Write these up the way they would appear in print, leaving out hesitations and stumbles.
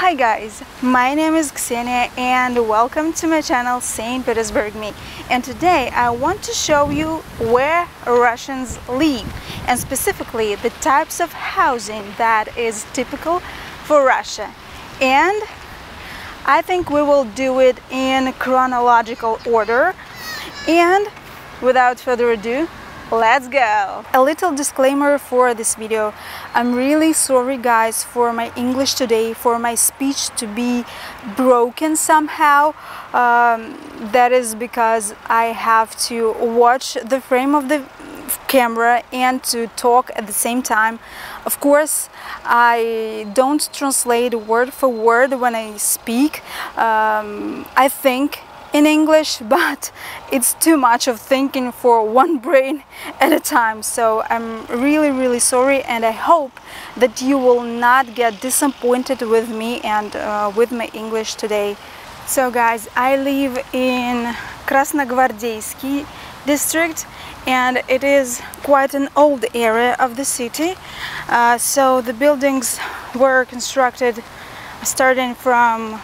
Hi guys, my name is Ksenia and welcome to my channel St. Petersburg-me. And today I want to show you where Russians live and specifically the types of housing that is typical for Russia. And I think we will do it in chronological order. And without further ado, let's go! A little disclaimer for this video. I'm really sorry guys for my English today, for my speech to be broken somehow. That is because I have to watch the frame of the camera and to talk at the same time. Of course, I don't translate word for word when I speak. I think in English, but it's too much of thinking for one brain at a time. So I'm really sorry, and I hope that you will not get disappointed with me and with my English today. So guys, I live in Krasnogvardeiski district, and it is quite an old area of the city. So the buildings were constructed starting from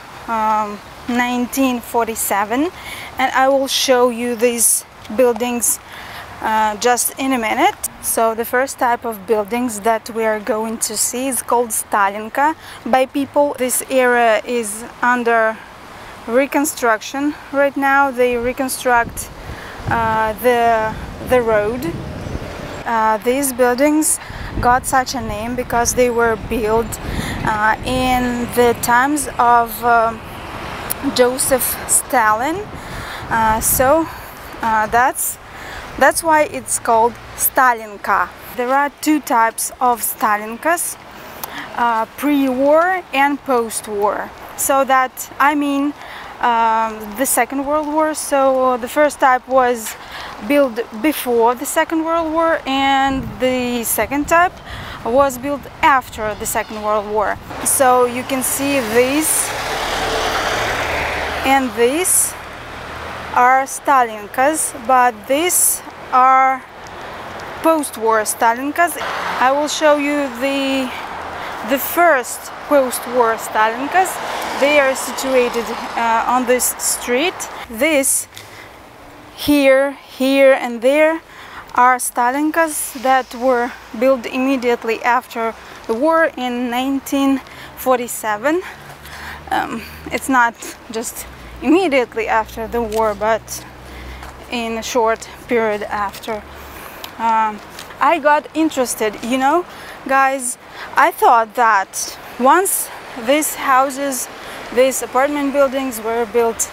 1947, and I will show you these buildings just in a minute. So the first type of buildings that we are going to see is called Stalinka by people. This area is under reconstruction right now. They reconstruct the road. These buildings got such a name because they were built in the times of Joseph Stalin, so that's why it's called Stalinka. There are two types of Stalinkas, pre-war and post-war. So that I mean the Second World War. So the first type was built before the Second World War, and the second type was built after the Second World War. So you can see these. And these are Stalinkas, but these are post-war Stalinkas. I will show you the first post-war Stalinkas. They are situated on this street. This here, and there are Stalinkas that were built immediately after the war in 1947. It's not just immediately after the war, but in a short period after. I got interested, you know, guys. I thought that once these houses, these apartment buildings were built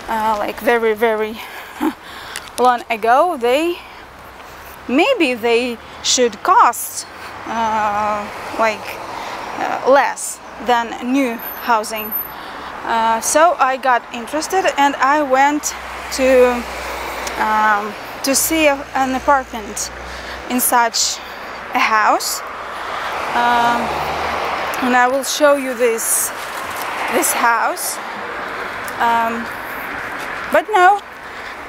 like very long ago, maybe they should cost less than new housing. So I got interested and I went to see an apartment in such a house, and I will show you this house. But no,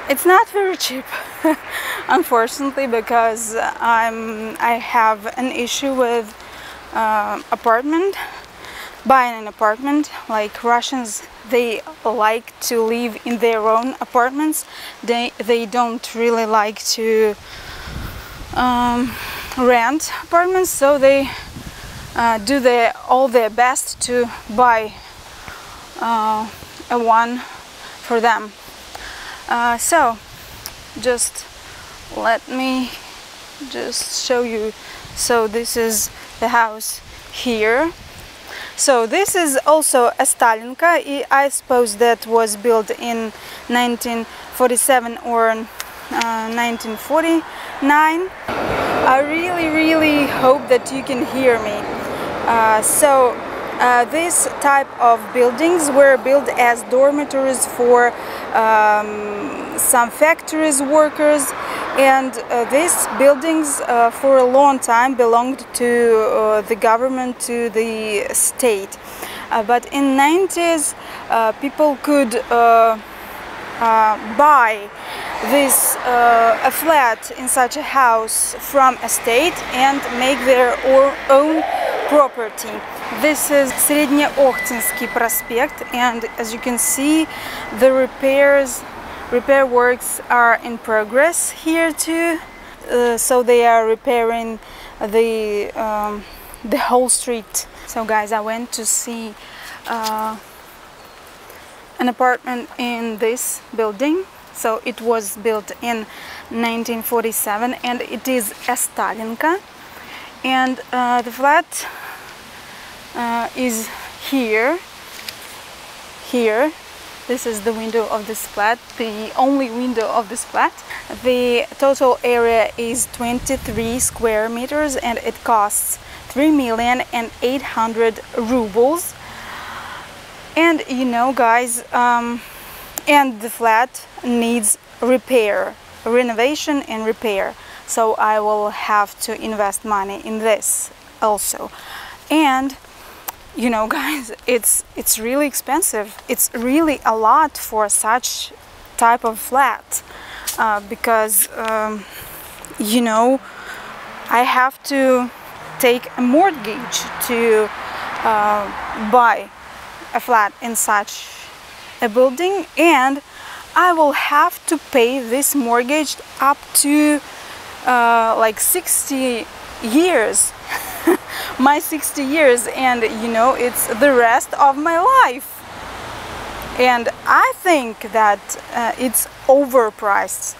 it's not very cheap, unfortunately, because I have an issue with buying an apartment. Like Russians, they like to live in their own apartments. They don't really like to rent apartments, so they do all their best to buy a one for them. So just let me just show you. So this is the house here. So this is also a Stalinka. I suppose that was built in 1947 or 1949. I really hope that you can hear me. This type of buildings were built as dormitories for some factories workers, and these buildings for a long time belonged to the government, to the state. But in 90s people could buy a flat in such a house from a state and make their own property. This is Srednye-Okhtinski Prospect, and as you can see, the repair works are in progress here too. So they are repairing the whole street. So guys, I went to see an apartment in this building. So it was built in 1947 and it is a Stalinka, and the flat is here. This is the window of this flat, the only window of this flat. The total area is 23 square meters and it costs 3,800,000 rubles. And you know guys, and the flat needs renovation and repair. So I will have to invest money in this also. And you know guys, it's really expensive. It's really a lot for such type of flat, because you know, I have to take a mortgage to buy a flat in such a building, and I will have to pay this mortgage up to like 60 years. My 60 years, and you know, it's the rest of my life. And I think that it's overpriced.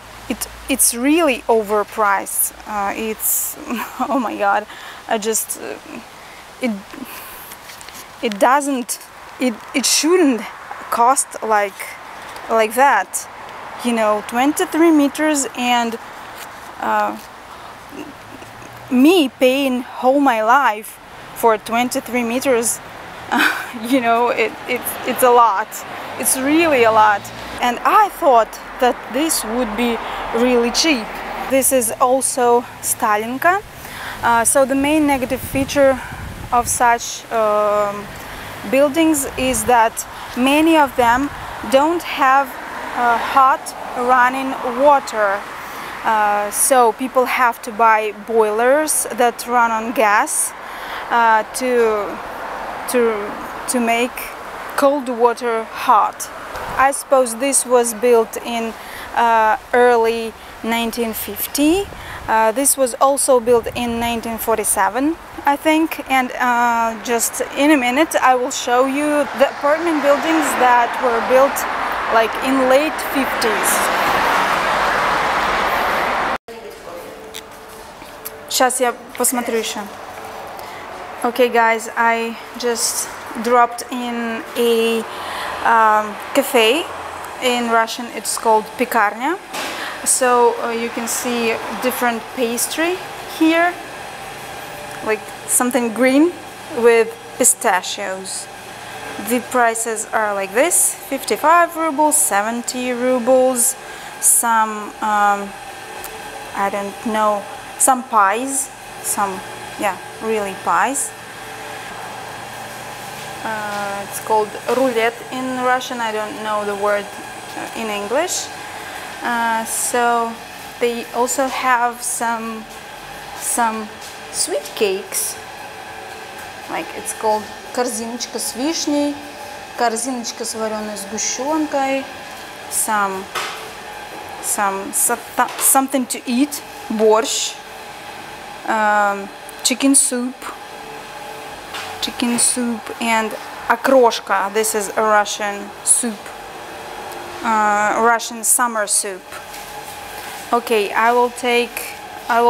It's really overpriced. It's oh my god, I just it shouldn't cost like that, you know. 23 meters, and me paying whole my life for 23 meters, you know, it's a lot. It's really a lot. And I thought that this would be really cheap. This is also Stalinka. So the main negative feature of such buildings is that many of them don't have hot running water. So people have to buy boilers that run on gas to make cold water hot. I suppose this was built in early 1950. This was also built in 1947, I think. And just in a minute I will show you the apartment buildings that were built like in late 50s. Сейчас я посмотрю еще. Okay guys, I just dropped in a cafe. In Russian it's called Pekarnya. So you can see different pastry here, like something green with pistachios. The prices are like this: 55 rubles, 70 rubles, some I don't know, some pies, yeah, really pies. It's called roulette in Russian. I don't know the word in English. So they also have some sweet cakes, like it's called корзиночка с вишней, корзиночка с вареной сгущенкой, something to eat, борщ, chicken soup, and окрошка. This is a Russian soup, Russian summer soup. Okay, I will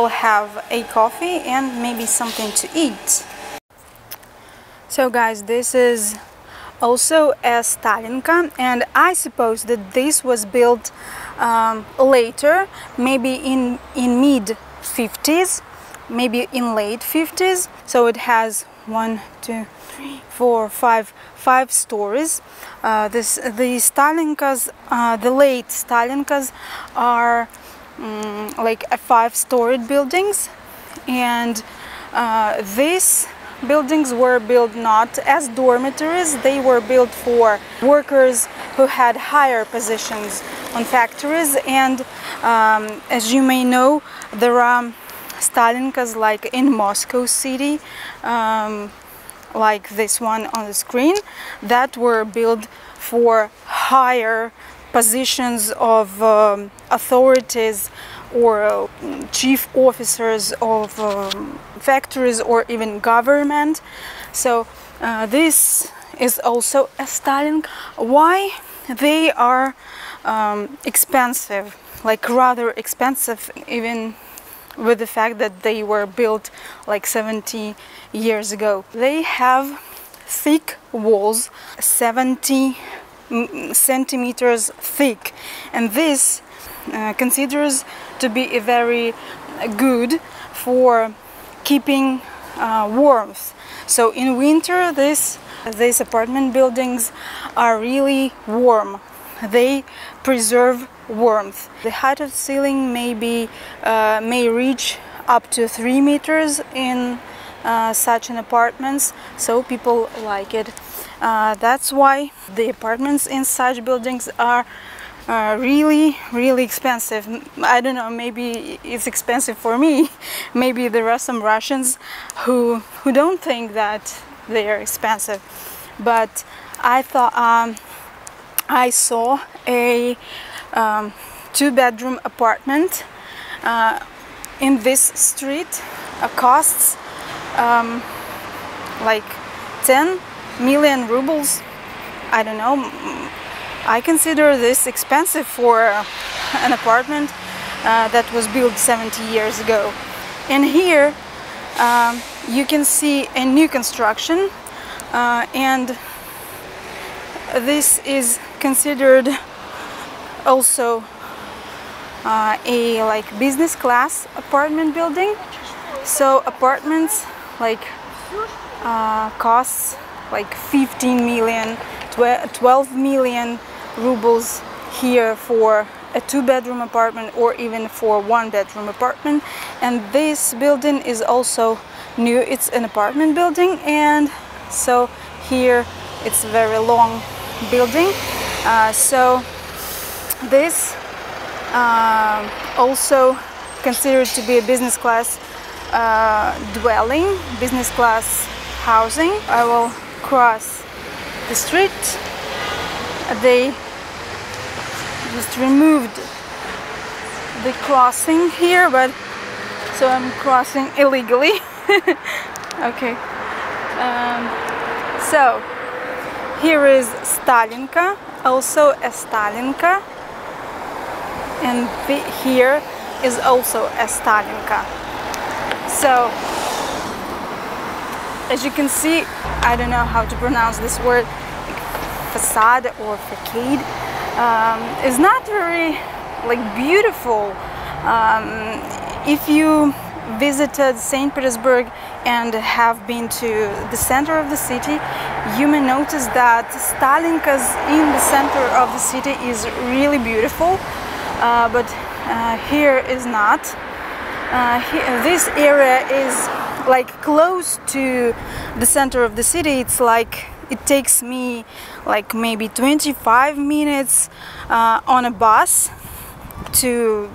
have a coffee and maybe something to eat. So guys, this is also a Stalinka, and I suppose that this was built later, maybe in mid 50s, maybe in late 50s. So it has 1, 2, 3, 4, 5 stories. The Stalinkas, the late Stalinkas, are like a 5-storied buildings, and these buildings were built not as dormitories. They were built for workers who had higher positions on factories. And as you may know, there are Stalinkas like in Moscow city, like this one on the screen, that were built for higher positions of authorities or chief officers of factories or even government. So this is also a Stalinka. Why? They are expensive, like rather expensive, even with the fact that they were built like 70 years ago. They have thick walls, 70 centimeters thick, and this considers to be very good for keeping warmth. So in winter these apartment buildings are really warm. They preserve warmth. The height of the ceiling may reach up to 3 meters in such an apartments, so people like it. That's why the apartments in such buildings are really expensive. I don't know, maybe it's expensive for me. Maybe there are some Russians who don't think that they are expensive, but I thought I saw a 2-bedroom apartment in this street costs like 10 million rubles. I don't know, I consider this expensive for an apartment that was built 70 years ago. And here you can see a new construction, and this is considered also a like business class apartment building. So apartments like costs like 15 million, 12 million rubles here for a 2-bedroom apartment or even for 1-bedroom apartment. And this building is also new. It's an apartment building, and so here it's a very long building. So this also considered to be a business class dwelling, business class housing. I will cross the street. They just removed the crossing here, but so I'm crossing illegally. Okay. So here is Stalinka, also a Stalinka, and here is also a Stalinka. So as you can see, I don't know how to pronounce this word, facade or facade, is not very like beautiful. If you visited St. Petersburg and have been to the center of the city, you may notice that Stalinkas in the center of the city is really beautiful, but here is not. This area is like close to the center of the city. It's like it takes me like maybe 25 minutes on a bus to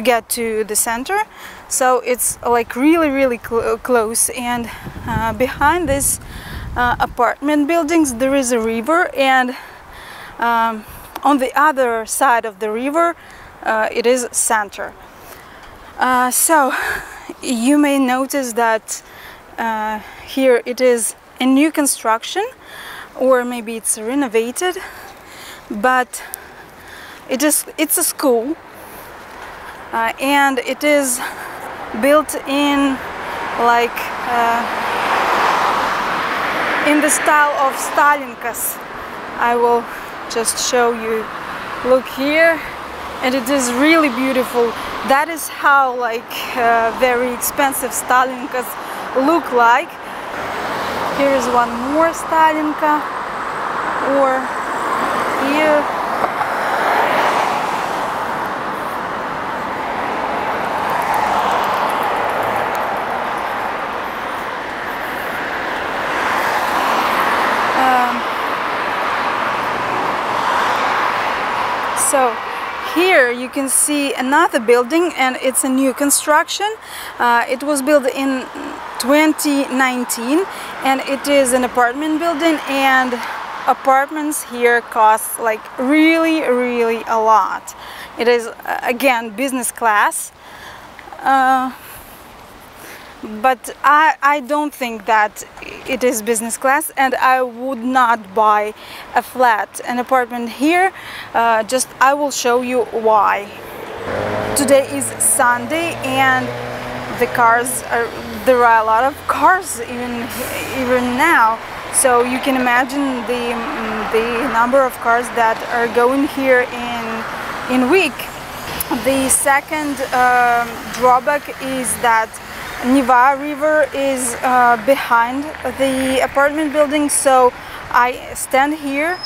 get to the center. So it's like really close. And behind this apartment buildings there is a river, and on the other side of the river it is center. So you may notice that here it is a new construction, or maybe it's renovated, but it's a school, and it is built in like in the style of Stalinkas. I will just show you. Look here, and it is really beautiful. That is how like very expensive Stalinkas look like. Here is one more Stalinka, or here. So Here you can see another building, and it's a new construction. It was built in 2019, and it is an apartment building, and apartments here cost like really a lot. It is again business class, but I don't think that it is business class, and I would not buy a flat, an apartment here. Just I will show you why. Today is Sunday, and there are a lot of cars even now. So you can imagine the number of cars that are going here in week. The second drawback is that Neva River is behind the apartment building, so I stand here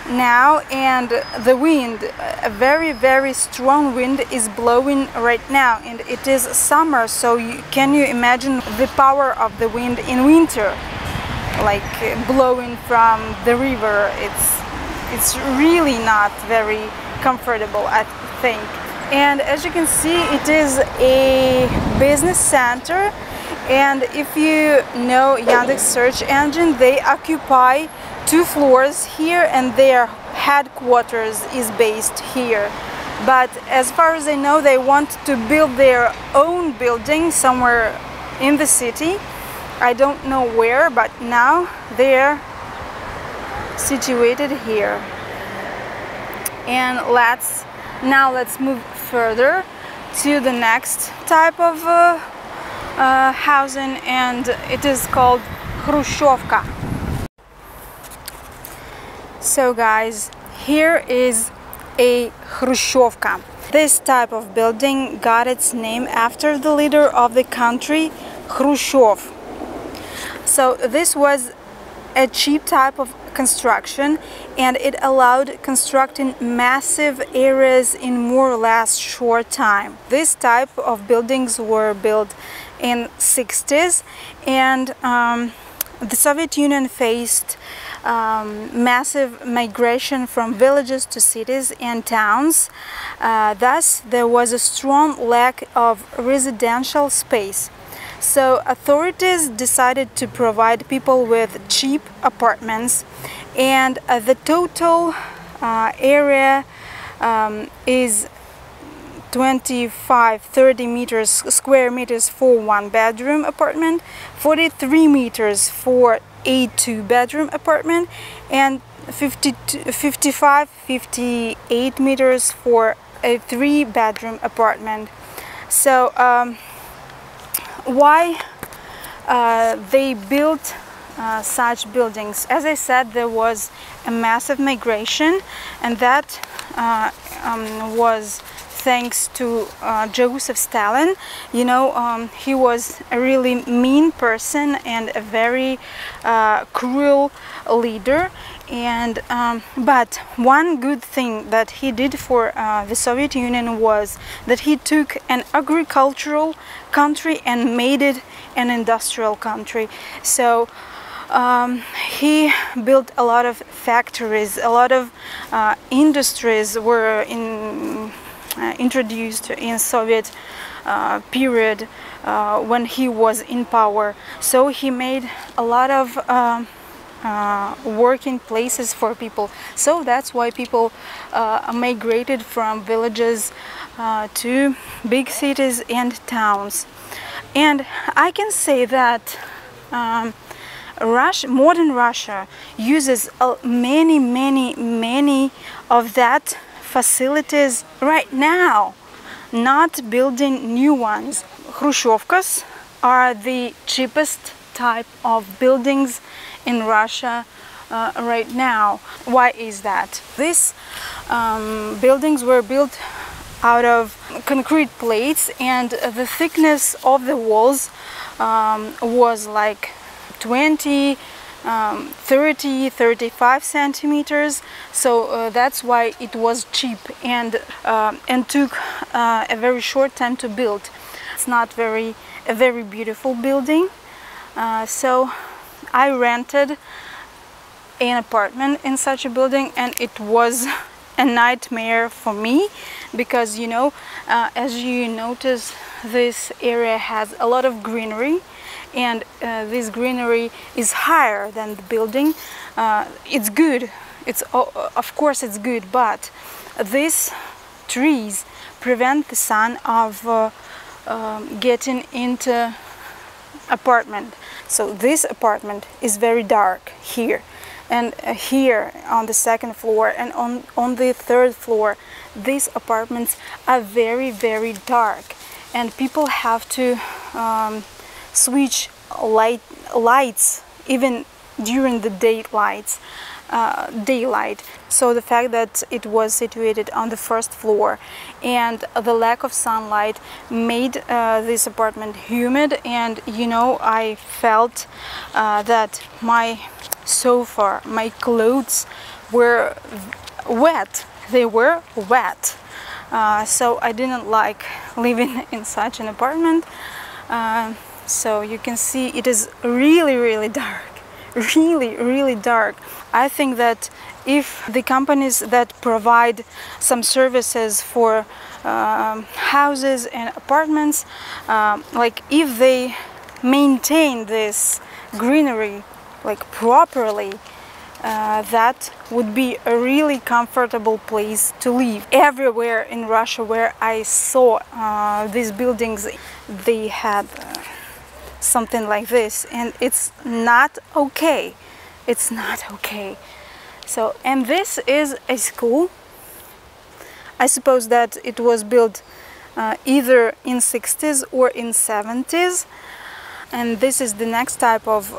now, and the wind, a very strong wind, is blowing right now, and it is summer, so can you imagine the power of the wind in winter, like blowing from the river? It's really not very comfortable, I think. And as you can see, it is a business center, and if you know Yandex search engine, they occupy 2 floors here, and their headquarters is based here. But as far as I know, they want to build their own building somewhere in the city. I don't know where, but now they're situated here. And now let's move further to the next type of housing, and it is called Khruschyovka. So guys, here is a Khruschyovka. This type of building got its name after the leader of the country, Khrushchev. So this was a cheap type of construction, and it allowed constructing massive areas in more or less short time. This type of buildings were built in 60s, and the Soviet Union faced massive migration from villages to cities and towns. Thus, there was a strong lack of residential space. So authorities decided to provide people with cheap apartments, and the total area is 25-30 square meters for 1-bedroom apartment, 43 meters for a 2-bedroom apartment, and 55-58 meters for a 3-bedroom apartment. So why they built such buildings? As I said, there was a massive migration, and that was thanks to Joseph Stalin. You know, he was a really mean person and a very cruel leader. And but one good thing that he did for the Soviet Union was that he took an agricultural country and made it an industrial country. So he built a lot of factories, a lot of industries were introduced in Soviet period when he was in power. So he made a lot of working places for people. So that's why people migrated from villages to big cities and towns. And I can say that modern Russia uses many of that facilities right now, not building new ones. Khrushchevkas are the cheapest type of buildings in Russia right now. Why is that? These buildings were built out of concrete plates, and the thickness of the walls was like 20, 30, 35 centimeters. So that's why it was cheap and took a very short time to build. It's not a very beautiful building. So I rented an apartment in such a building, and it was a nightmare for me, because you know, as you notice, this area has a lot of greenery, and this greenery is higher than the building. It's good, of course it's good, but these trees prevent the sun of getting into apartment. So this apartment is very dark here, and here on the second floor and on the third floor, these apartments are very, very dark, and people have to switch lights even during the daylight. So the fact that it was situated on the first floor and the lack of sunlight made this apartment humid, and you know, I felt that my sofa, my clothes were wet. They were wet. So I didn't like living in such an apartment. So you can see it is really, really dark. Really, really dark. I think that if the companies that provide some services for houses and apartments, like if they maintain this greenery like properly, that would be a really comfortable place to live. Everywhere in Russia where I saw these buildings, they had something like this, and it's not okay. It's not okay. So, and this is a school. I suppose that it was built either in 60s or in 70s. And this is the next type of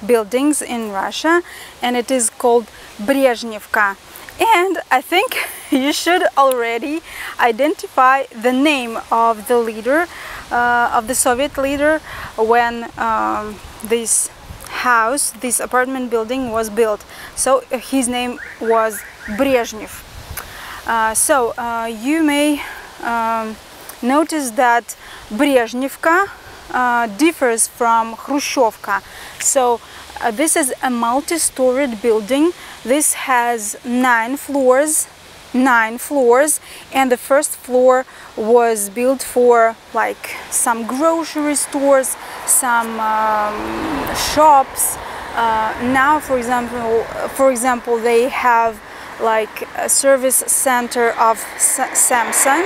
buildings in Russia, and it is called Brezhnevka. And I think you should already identify the name of the leader, of the Soviet leader, when this house, this apartment building was built. So his name was Brezhnev. So you may notice that Brezhnevka differs from Khruschyovka. So this is a multi-storied building. This has 9 floors, and the first floor was built for like some grocery stores, some shops. Now, for example, they have like a service center of Samsung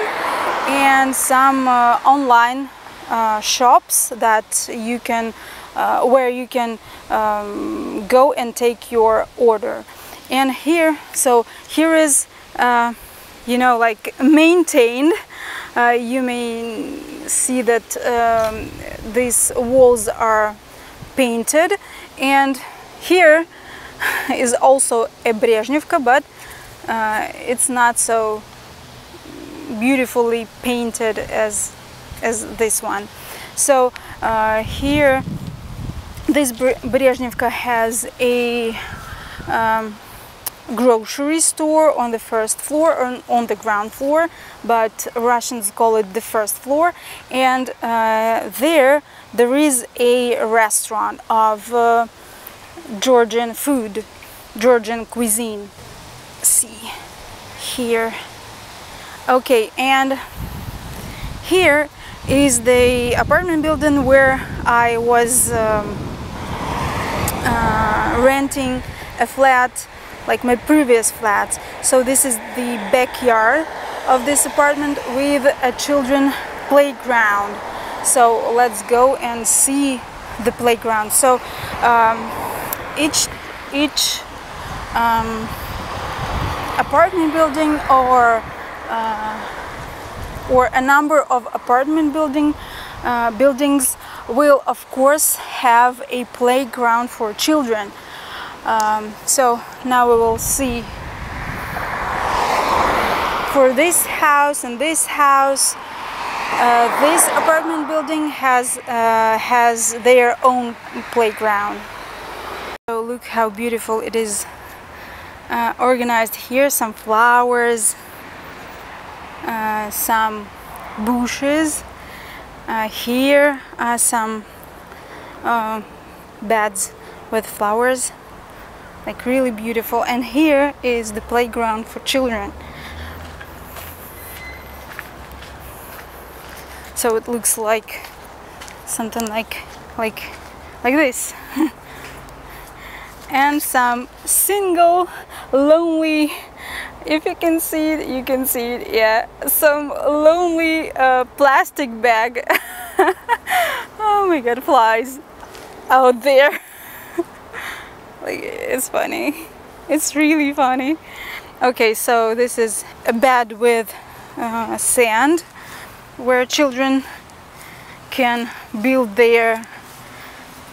and some online shops that you can where you can go and take your order. And here, so here is you know, like maintained. You may see that these walls are painted, and here is also a Brezhnevka, but it's not so beautifully painted as this one. So here this Brezhnevka has a grocery store on the first floor, or on the ground floor, but Russians call it the first floor, and there is a restaurant of Georgian food, Georgian cuisine. See here. Okay, and here is the apartment building where I was renting a flat, like my previous flats. So this is the backyard of this apartment with a children playground. So let's go and see the playground. So each apartment building or a number of apartment buildings will of course have a playground for children. So now we will see for this house and this house. This apartment building has their own playground. So look how beautiful it is organized here. Some flowers, some bushes. Here are some beds with flowers. like really beautiful. And here is the playground for children. So it looks like something like this. And some single lonely, if you can see it, you can see it, yeah, some lonely plastic bag. Oh my god, flies out there. Like, it's funny, it's really funny. Okay, so this is a bed with sand where children can build their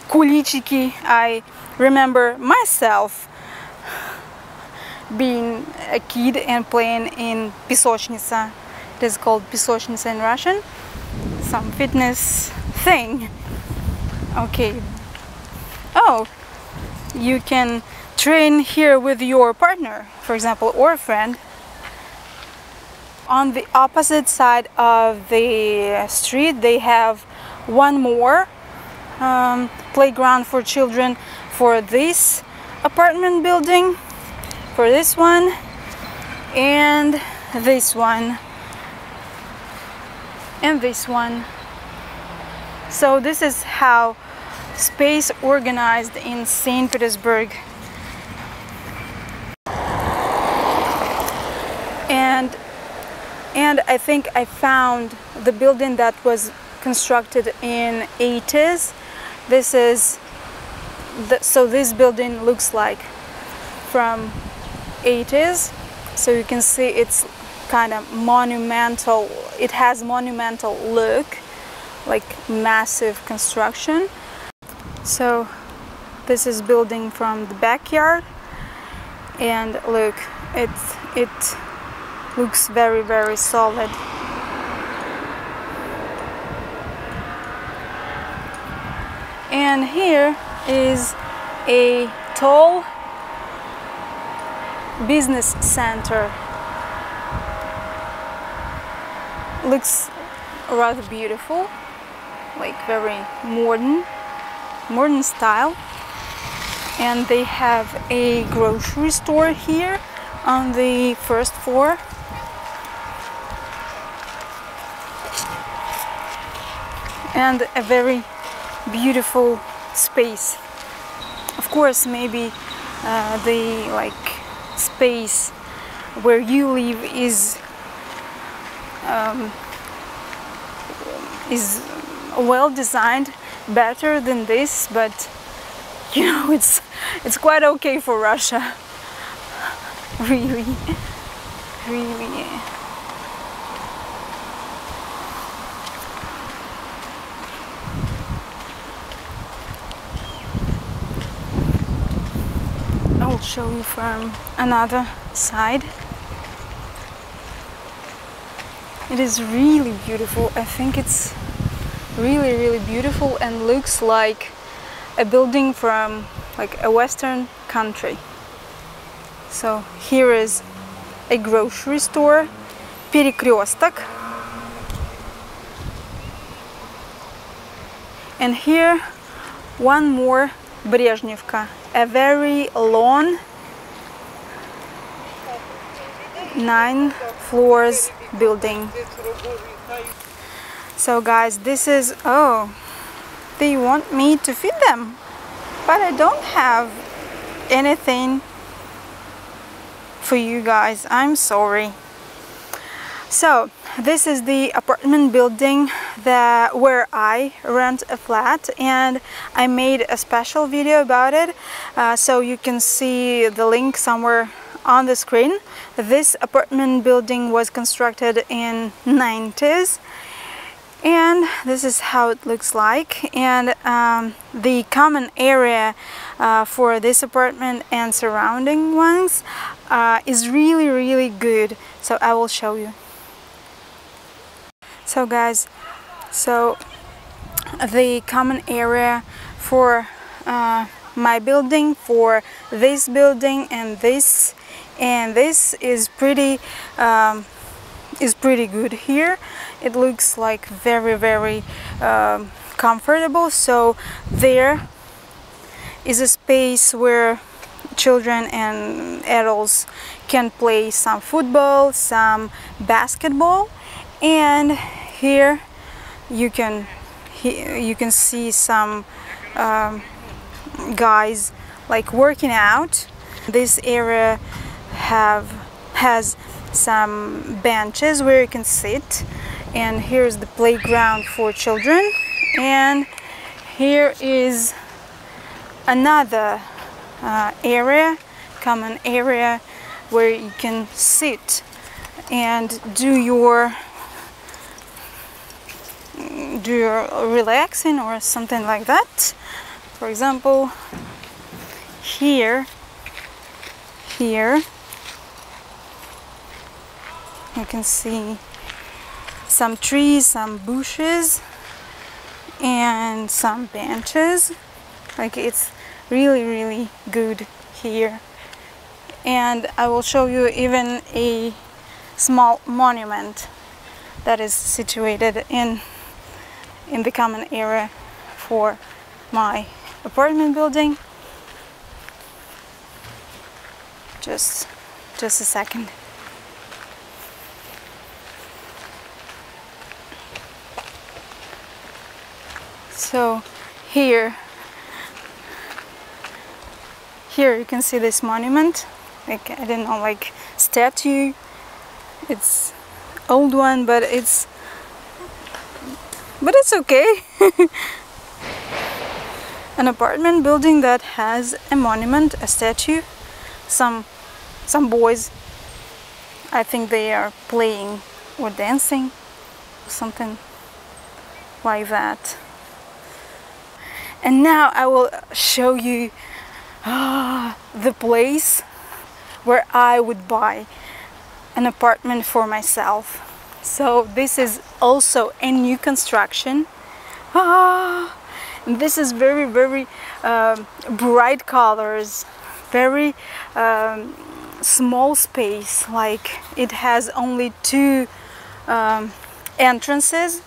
kulichiki. I remember myself being a kid and playing in pisochnitsa. It is called pisochnitsa in Russian. Some fitness thing. Okay. Oh, you can train here with your partner, for example, or a friend. On the opposite side of the street, they have one more playground for children for this apartment building, for this one, and this one, and this one. So this is how space organized in St. Petersburg. And I think I found the building that was constructed in 80s. This is so this building looks like from 80s. So you can see it's kind of monumental. It has monumental look, like massive construction. So this is building from the backyard, and look, it looks very, very solid. And here is a tall business center. Looks rather beautiful, like very modern style. And they have a grocery store here on the first floor. And a very beautiful space. Of course, maybe the space where you live is well designed, better than this, but you know, it's quite okay for Russia. Really. I'll show you from another side. It is really beautiful. I think it's really beautiful and looks like a building from like a Western country. So here is a grocery store, Перекресток. And here one more Brezhnevka, a very long 9 floors building. So guys, this is, oh, they want me to feed them, but I don't have anything for you guys. I'm sorry. So this is the apartment building where I rent a flat, and I made a special video about it, so you can see the link somewhere on the screen. This apartment building was constructed in 90s, and this is how it looks like. And the common area for this apartment and surrounding ones is really good, so I will show you. So guys, so the common area for my building, for this building and this is pretty good here. It looks like very comfortable. So there is a space where children and adults can play some football, some basketball. And here you can see some guys like working out. This area has some benches where you can sit, and here's the playground for children, and here is another common area where you can sit and do your relaxing or something like that. For example, here you can see some trees, some bushes, and some benches. Like, it's really good here. And I will show you even a small monument that is situated in the common area for my apartment building. Just a second. So here you can see this monument, like, I don't know, like statue. It's old one, but it's okay. An apartment building that has a monument, a statue. Some boys, I think they are playing or dancing, something like that. And now I will show you the place where I would buy an apartment for myself. So this is also a new construction. This is very bright colors, very small space. Like, it has only two entrances,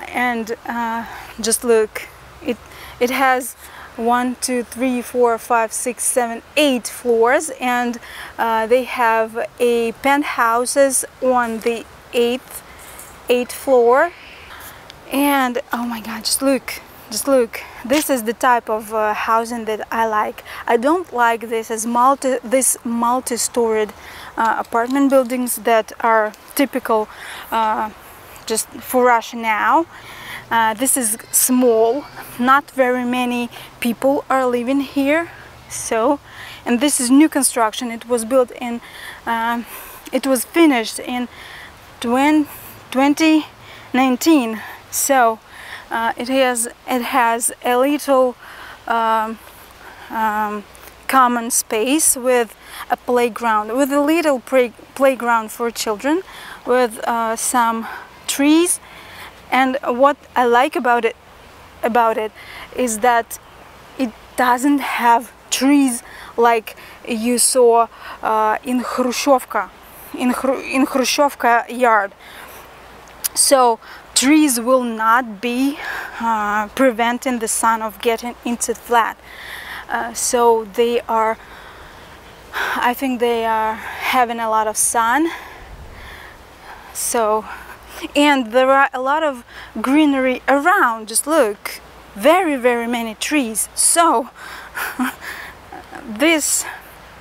and just look, it has 1, 2, 3, 4, 5, 6, 7, 8 floors, and they have a penthouses on the eighth floor. And oh my god, just look, this is the type of housing that I like. I don't like this as multi-storied apartment buildings that are typical just for Russia now. This is small, not very many people are living here. So, and this is new construction. It was built in, it was finished in 2019. So it has a little common space with a playground, with a little playground for children, with some trees. And what I like about it is that it doesn't have trees like you saw in Khruschyovka, in Khruschyovka yard. So trees will not be preventing the sun of getting into flat. So they are, I think they are having a lot of sun. So, and there are a lot of greenery around. Just look, very many trees. So this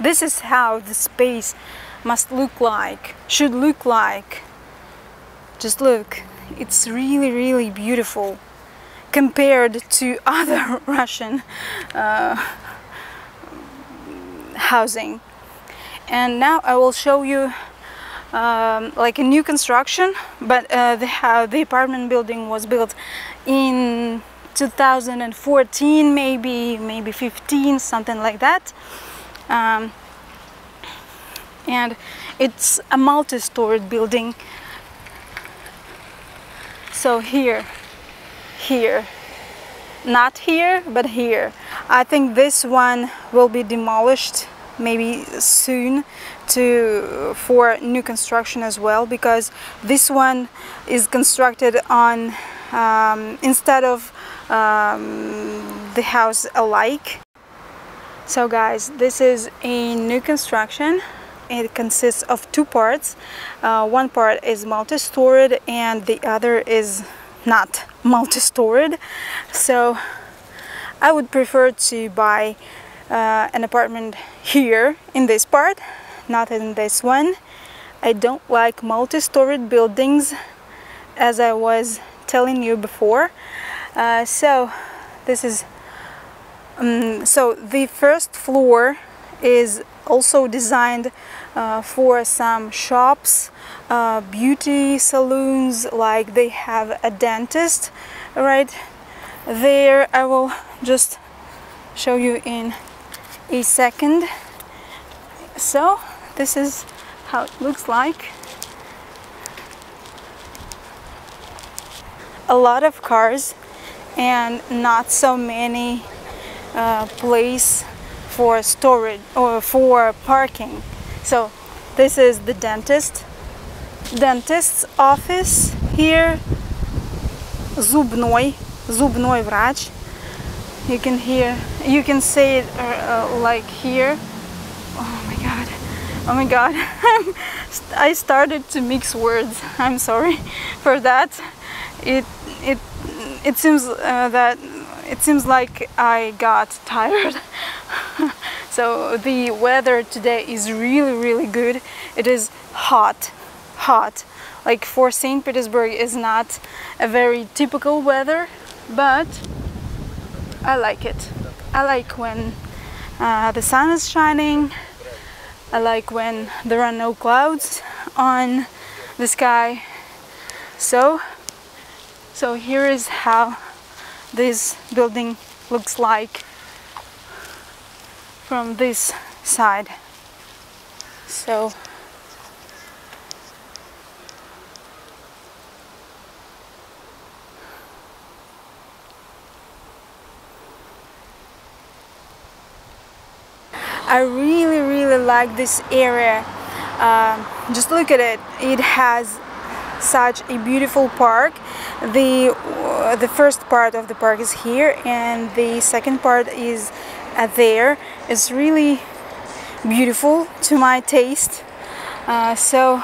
is how the space must look like, should look like. Just look, it's really beautiful compared to other Russian housing. And now I will show you like a new construction, but the apartment building was built in 2014, maybe 15, something like that. And it's a multi-storied building. So here, not here, but here. I think this one will be demolished maybe soon for new construction as well, because this one is constructed on instead of the house alike. So guys, this is a new construction. It consists of two parts. One part is multi-storied and the other is not multi-storied. So I would prefer to buy an apartment here in this part, not in this one. I don't like multi-storied buildings, as I was telling you before. So this is so the first floor is also designed for some shops, beauty salons, like they have a dentist right there. I will just show you in a second. So this is how it looks like. A lot of cars and not so many place for storage or for parking. So this is the dentist's office here. Zubной врач. You can say it like here. Oh my god. I started to mix words. I'm sorry for that. It seems like I got tired. So the weather today is really good. It is hot. Like for St. Petersburg is not a very typical weather, but I like it. I like when the sun is shining. I like when there are no clouds on the sky. So here is how this building looks like from this side. So I really like this area. Just look at it. It has such a beautiful park. The first part of the park is here and the second part is there. It's really beautiful to my taste. So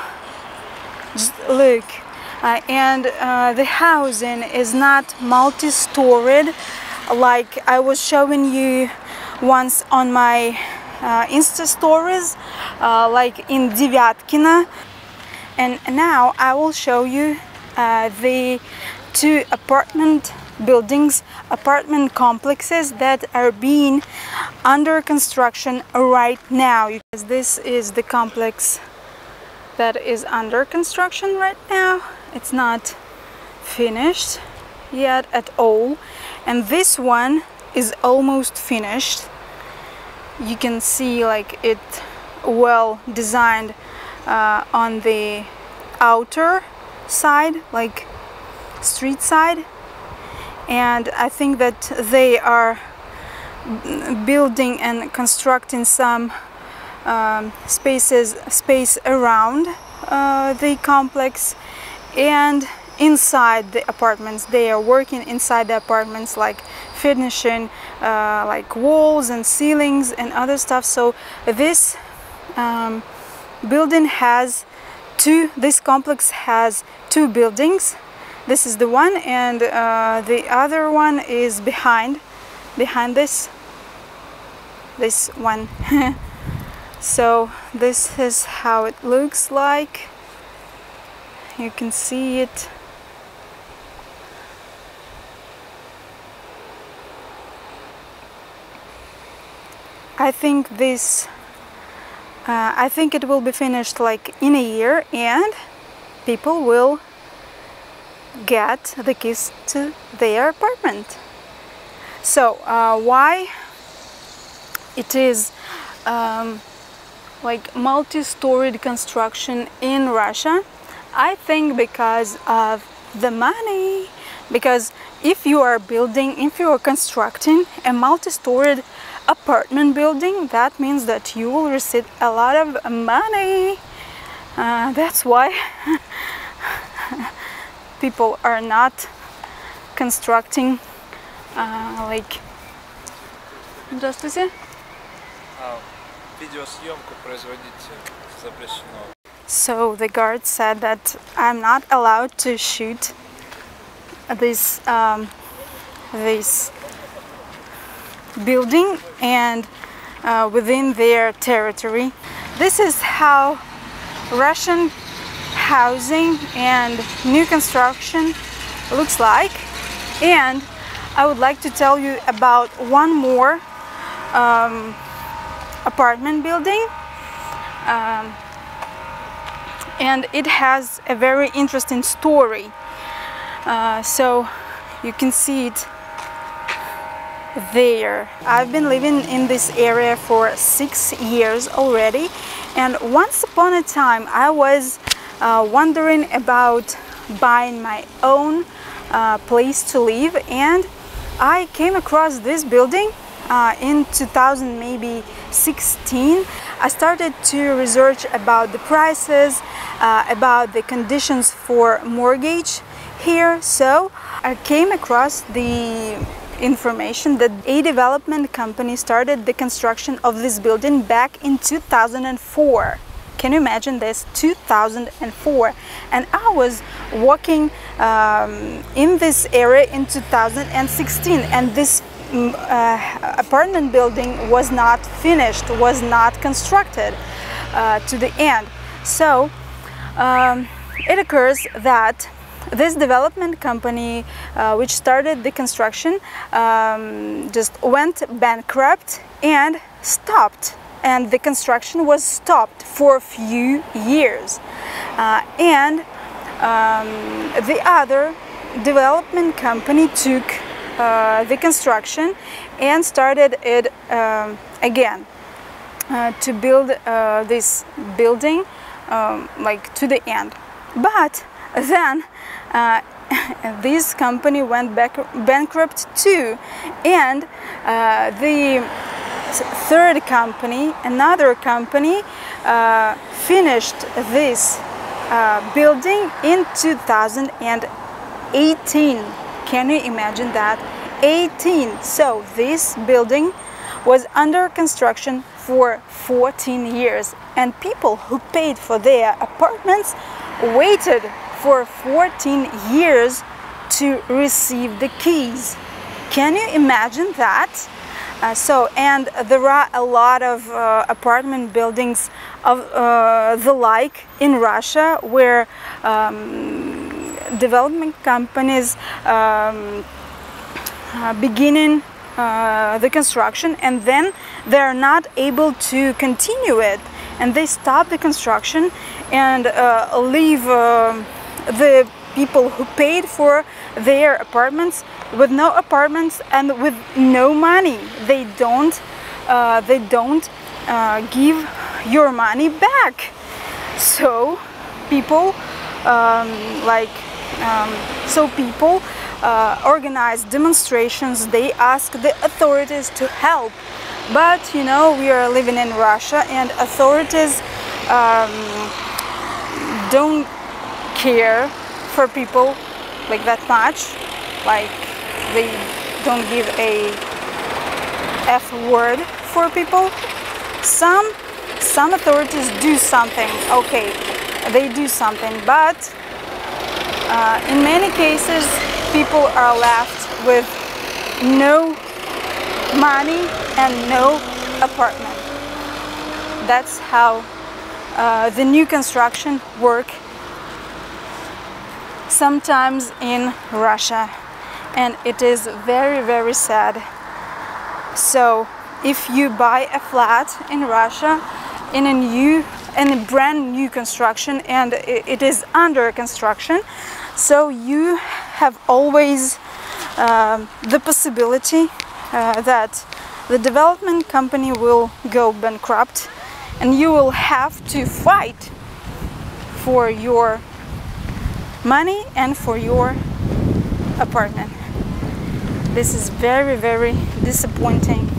just look. And the housing is not multi-storied like I was showing you once on my Insta stories, like in Devyatkino. And now I will show you the two apartment buildings, apartment complexes that are being under construction right now. This is the complex that is under construction right now. It's not finished yet at all, and this one is almost finished. You can see like it well designed on the outer side, like street side, and I think that they are building and constructing some space around the complex and inside the apartments. They are working inside the apartments, like finishing like walls and ceilings and other stuff. So this building has this complex has two buildings. This is the one, and the other one is behind this one. So this is how it looks like. You can see it. I think it will be finished like in a year, and people will get the keys to their apartment. So why it is like multi-storied construction in Russia? I think because of the money. Because if you are constructing a multi-storied apartment building, that means that you will receive a lot of money. That's why people are not constructing like. Здравствуйте. Видеосъемку производить запрещено. So the guard said that I'm not allowed to shoot this building and within their territory. This is how Russian housing and new construction looks like. And I would like to tell you about one more apartment building, and it has a very interesting story. So you can see it there. I've been living in this area for 6 years already, and once upon a time I was wondering about buying my own place to live, and I came across this building in 2000, maybe 16. I started to research about the prices, about the conditions for mortgage here. So I came across the information that a development company started the construction of this building back in 2004. Can you imagine this? 2004. And I was walking in this area in 2016, and this apartment building was not finished, was not constructed to the end. So it occurs that this development company which started the construction just went bankrupt and stopped, and the construction was stopped for a few years, and the other development company took the construction and started it again to build this building like to the end. But then this company went bankrupt too, and the third company, another company, finished this building in 2018. Can you imagine that? 18. So this building was under construction for 14 years, and people who paid for their apartments waited for 14 years to receive the keys. Can you imagine that? And there are a lot of apartment buildings of the like in Russia, where development companies beginning the construction, and then they're not able to continue it, and they stop the construction and leave the people who paid for their apartments with no apartments and with no money. They don't give your money back. So people organize demonstrations. They ask the authorities to help, but you know, we are living in Russia, and authorities don't care for people like that much. Like, they don't give a F word for people. Some authorities do something, okay, they do something, but in many cases people are left with no money and no apartment. That's how the new construction work sometimes in Russia, and it is very, very sad. So if you buy a flat in Russia in a brand new construction, and it is under construction, so you have always the possibility that the development company will go bankrupt, and you will have to fight for your money and for your apartment. This is very, very disappointing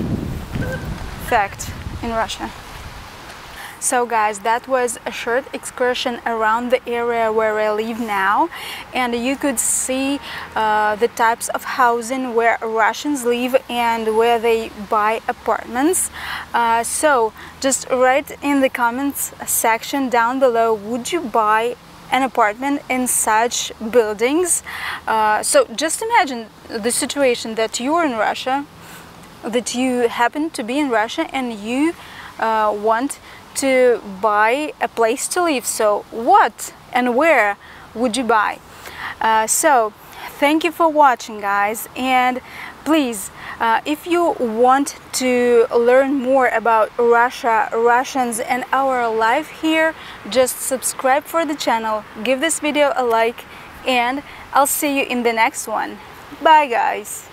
fact in Russia. So guys, that was a short excursion around the area where I live now, and you could see the types of housing where Russians live and where they buy apartments. So just write in the comments section down below, would you buy an apartment in such buildings? So just imagine the situation that you are in Russia, that you happen to be in Russia and you want to buy a place to live. So what and where would you buy? So thank you for watching, guys, and please, if you want to learn more about Russia, Russians, and our life here, just subscribe for the channel, give this video a like, and I'll see you in the next one. Bye guys!